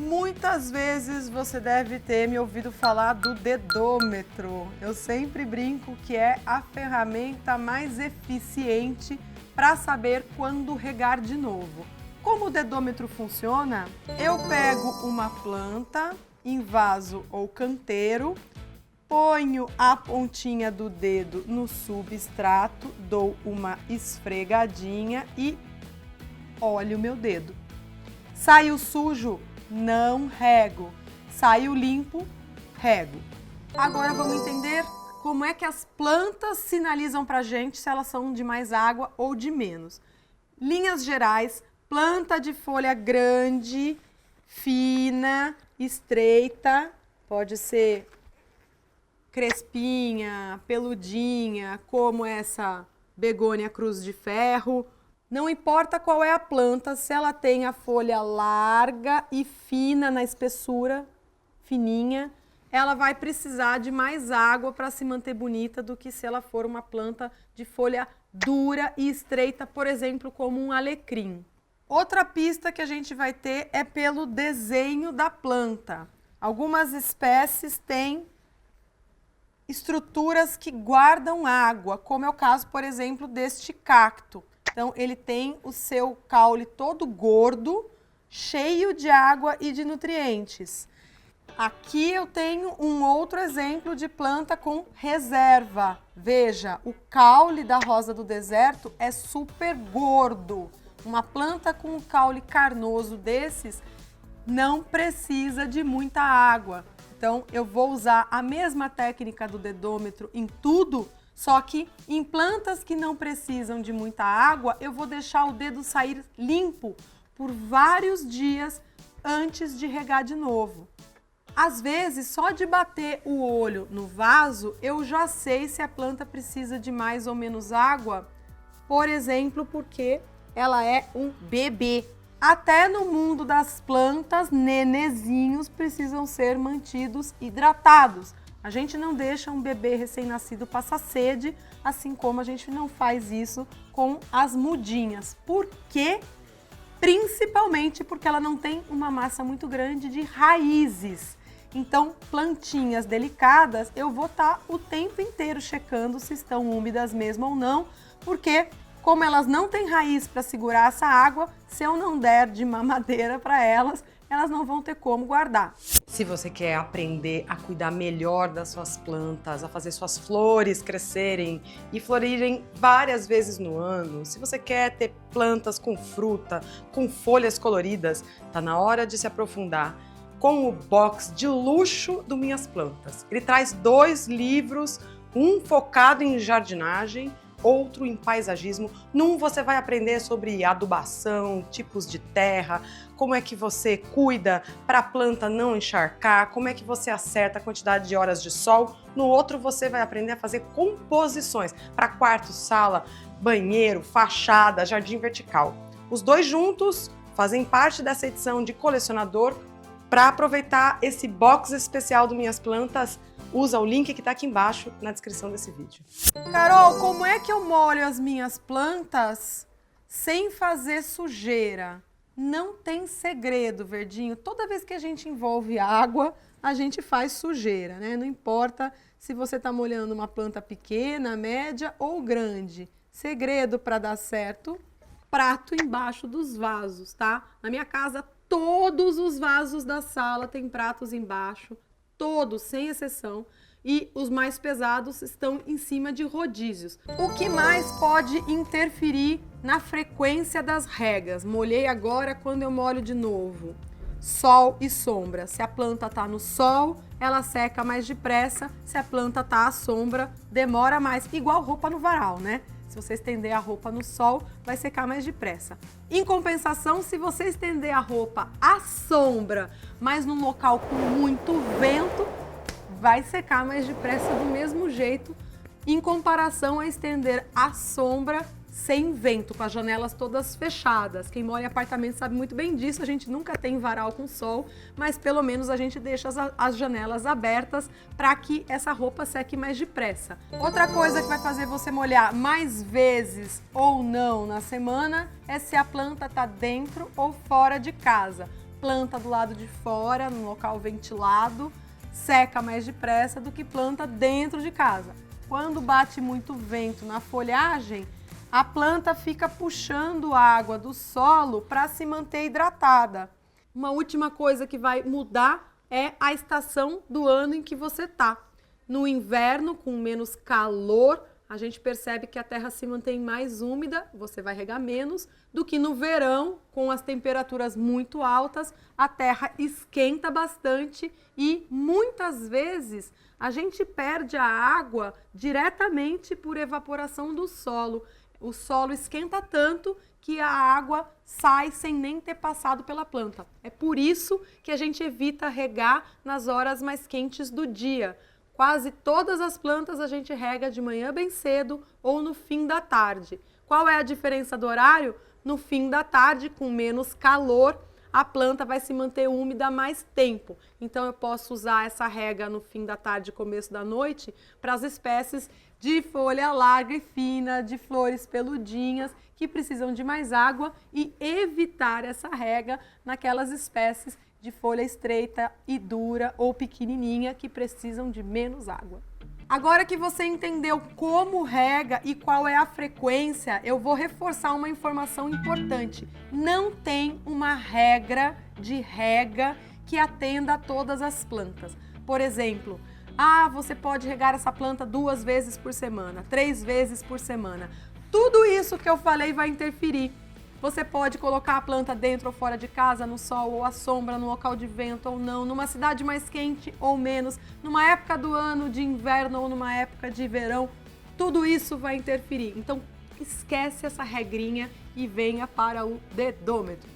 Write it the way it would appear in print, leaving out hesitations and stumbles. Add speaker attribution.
Speaker 1: Muitas vezes você deve ter me ouvido falar do dedômetro. Eu sempre brinco que é a ferramenta mais eficiente para saber quando regar de novo. Como o dedômetro funciona? Eu pego uma planta em vaso ou canteiro, ponho a pontinha do dedo no substrato, dou uma esfregadinha e olho o meu dedo. Saiu sujo? Não rego. Saiu limpo? Rego. Agora vamos entender como é que as plantas sinalizam pra gente se elas são de mais água ou de menos. Linhas gerais, planta de folha grande, fina, estreita, pode ser crespinha, peludinha, como essa begônia cruz de ferro. Não importa qual é a planta, se ela tem a folha larga e fina na espessura, fininha, ela vai precisar de mais água para se manter bonita do que se ela for uma planta de folha dura e estreita, por exemplo, como um alecrim. Outra pista que a gente vai ter é pelo desenho da planta. Algumas espécies têm estruturas que guardam água, como é o caso, por exemplo, deste cacto. Então, ele tem o seu caule todo gordo, cheio de água e de nutrientes. Aqui eu tenho um outro exemplo de planta com reserva. Veja, o caule da rosa do deserto é super gordo. Uma planta com um caule carnoso desses não precisa de muita água. Então, eu vou usar a mesma técnica do dedômetro em tudo, só que em plantas que não precisam de muita água, eu vou deixar o dedo sair limpo por vários dias antes de regar de novo. Às vezes, só de bater o olho no vaso, eu já sei se a planta precisa de mais ou menos água, por exemplo, porque ela é um bebê. Até no mundo das plantas, nenezinhos precisam ser mantidos hidratados. A gente não deixa um bebê recém-nascido passar sede, assim como a gente não faz isso com as mudinhas. Por quê? Principalmente porque ela não tem uma massa muito grande de raízes. Então, plantinhas delicadas, eu vou estar o tempo inteiro checando se estão úmidas mesmo ou não, porque como elas não têm raiz para segurar essa água, se eu não der de mamadeira para elas, elas não vão ter como guardar. Se você quer aprender a cuidar melhor das suas plantas, a fazer suas flores crescerem e florirem várias vezes no ano, se você quer ter plantas com fruta, com folhas coloridas, tá na hora de se aprofundar com o box de luxo do Minhas Plantas. Ele traz 2 livros, um focado em jardinagem, outro em paisagismo. Num você vai aprender sobre adubação, tipos de terra, como é que você cuida para a planta não encharcar, como é que você acerta a quantidade de horas de sol. No outro você vai aprender a fazer composições para quarto, sala, banheiro, fachada, jardim vertical. Os 2 juntos fazem parte dessa edição de colecionador. Para aproveitar esse box especial do Minhas Plantas, usa o link que está aqui embaixo na descrição desse vídeo. Carol, como é que eu molho as minhas plantas sem fazer sujeira? Não tem segredo, Verdinho. Toda vez que a gente envolve água, a gente faz sujeira, né? Não importa se você está molhando uma planta pequena, média ou grande. Segredo para dar certo, prato embaixo dos vasos, tá? Na minha casa, todos os vasos da sala têm pratos embaixo, todos, sem exceção, e os mais pesados estão em cima de rodízios. O que mais pode interferir na frequência das regas? Molhei agora, quando eu molho de novo. Sol e sombra. Se a planta está no sol, ela seca mais depressa. Se a planta está à sombra, demora mais. Igual roupa no varal, né? Se você estender a roupa no sol, vai secar mais depressa. Em compensação, se você estender a roupa à sombra, mas num local com muito vento, vai secar mais depressa do mesmo jeito, em comparação a estender à sombra sem vento, com as janelas todas fechadas. Quem mora em apartamento sabe muito bem disso, a gente nunca tem varal com sol, mas pelo menos a gente deixa as janelas abertas para que essa roupa seque mais depressa. Outra coisa que vai fazer você molhar mais vezes ou não na semana é se a planta está dentro ou fora de casa. planta do lado de fora, num local ventilado, seca mais depressa do que planta dentro de casa. Quando bate muito vento na folhagem, a planta fica puxando água do solo para se manter hidratada. Uma última coisa que vai mudar é a estação do ano em que você está. No inverno, com menos calor, a gente percebe que a terra se mantém mais úmida, você vai regar menos, do que no verão, com as temperaturas muito altas, a terra esquenta bastante e muitas vezes a gente perde a água diretamente por evaporação do solo. O solo esquenta tanto que a água sai sem nem ter passado pela planta. É por isso que a gente evita regar nas horas mais quentes do dia. Quase todas as plantas a gente rega de manhã bem cedo ou no fim da tarde. Qual é a diferença do horário? No fim da tarde, com menos calor, a planta vai se manter úmida mais tempo. Então eu posso usar essa rega no fim da tarde, começo da noite, para as espécies de folha larga e fina, de flores peludinhas, que precisam de mais água, e evitar essa rega naquelas espécies de folha estreita e dura ou pequenininha que precisam de menos água. Agora que você entendeu como rega e qual é a frequência, eu vou reforçar uma informação importante. Não tem uma regra de rega que atenda a todas as plantas. Por exemplo, você pode regar essa planta 2 vezes por semana, 3 vezes por semana. Tudo isso que eu falei vai interferir. Você pode colocar a planta dentro ou fora de casa, no sol ou à sombra, no local de vento ou não, numa cidade mais quente ou menos, numa época do ano de inverno ou numa época de verão. Tudo isso vai interferir. Então, esquece essa regrinha e venha para o dedômetro.